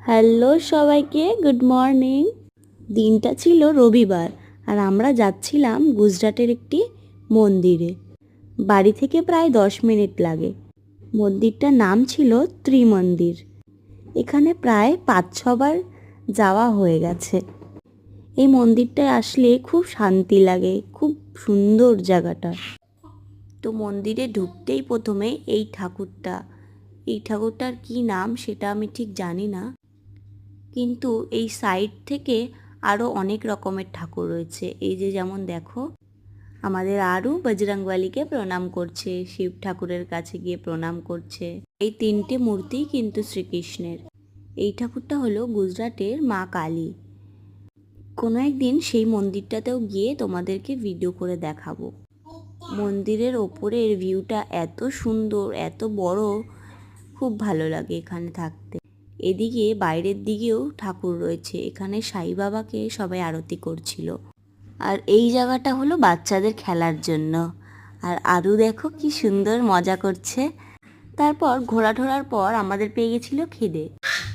Hello সবাইকে, good morning. দিনটা ছিল রবিবার আর আমরা যাচ্ছিলাম গুজরাটের একটি মন্দিরে। বাড়ি থেকে প্রায় 10 মিনিট লাগে। মন্দিরটার নাম ছিল ত্রিমন্দির। এখানে প্রায় 5-6 বার যাওয়া হয়ে গেছে। এই মন্দিরটায় আসলে খুব শান্তি লাগে, খুব সুন্দর জায়গাটা। তো মন্দিরে ঢুকতেই প্রথমে এই ঠাকুরটার কি নাম সেটা আমি ঠিক জানি না, কিন্তু এই সাইড থেকে আরও অনেক রকমের ঠাকুর রয়েছে। এই যে যেমন দেখো, আমাদের আরও বজরংবলীকে প্রণাম করছে, শিব ঠাকুরের কাছে গিয়ে প্রণাম করছে। এই 3টে মূর্তি কিন্তু শ্রীকৃষ্ণের। এই ঠাকুরটা হলো গুজরাটের মা কালী। কোনো একদিন সেই মন্দিরটাতেও গিয়ে তোমাদেরকে ভিডিও করে দেখাবো। মন্দিরের ওপরের ভিউটা এত সুন্দর, এত বড়, খুব ভালো লাগে এখানে থাকতে। এদিকে বাইরের দিকেও ঠাকুর রয়েছে। এখানে সাই বাবাকে সবাই আরতি করছিল। আর এই জায়গাটা হলো বাচ্চাদের খেলার জন্য। আর আরু দেখো কি সুন্দর মজা করছে। তারপর ঘোরার পর আমাদের পেয়ে গেছিল খিদে।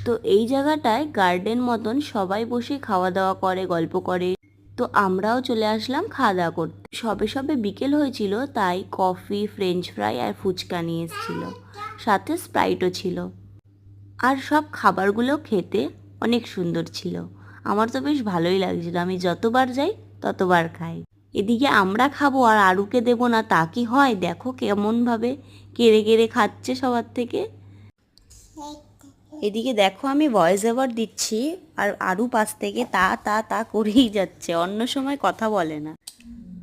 তো এই জায়গাটায় গার্ডেন মতন, সবাই বসে খাওয়া দাওয়া করে, গল্প করে। তো আমরাও চলে আসলাম খাওয়া দাওয়া করতে। সবে বিকেল হয়েছিল, তাই কফি, ফ্রেঞ্চ ফ্রাই আর ফুচকা নিয়ে এসেছিল, সাথে স্প্রাইটও ছিল। আর সব খাবারগুলো খেতে অনেক সুন্দর ছিল। আমার তো বেশ ভালোই লাগছিল। আমি যতবার যাই ততবার খাই। এদিকে আমরা খাবো আর আরুকে দেবো না, তা কি হয়? দেখো কেমনভাবে কেড়ে খাচ্ছে সবার থেকে। এদিকে দেখো আমি ভয়েস ওভার দিচ্ছি আর আরু পাশ থেকে তা তা তা করেই যাচ্ছে, অন্য সময় কথা বলে না।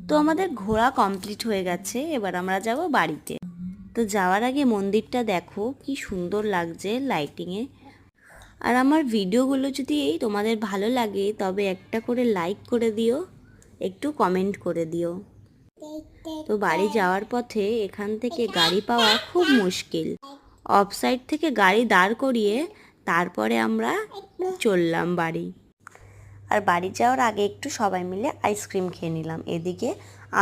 তো আমাদের ঘোরা কমপ্লিট হয়ে গেছে, এবার আমরা যাব বাড়িতে। তো যাওয়ার আগে মন্দিরটা দেখো কি সুন্দর লাগছে লাইটিংয়ে। আর আমার ভিডিওগুলো যদি তোমাদের ভালো লাগে তবে একটা করে লাইক করে দিও, একটু কমেন্ট করে দিও। তো বাড়ি যাওয়ার পথে এখান থেকে গাড়ি পাওয়া খুব মুশকিল। অফ সাইড থেকে গাড়ি দাঁড় করিয়ে তারপরে আমরা চললাম বাড়ি। আর বাড়ি যাওয়ার আগে একটু সবাই মিলে আইসক্রিম খেয়ে নিলাম। এদিকে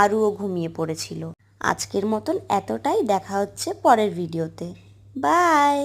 আরুও ঘুমিয়ে পড়েছিল। আজকের মতন এতটাই। দেখা হচ্ছে পরের ভিডিওতে। বাই।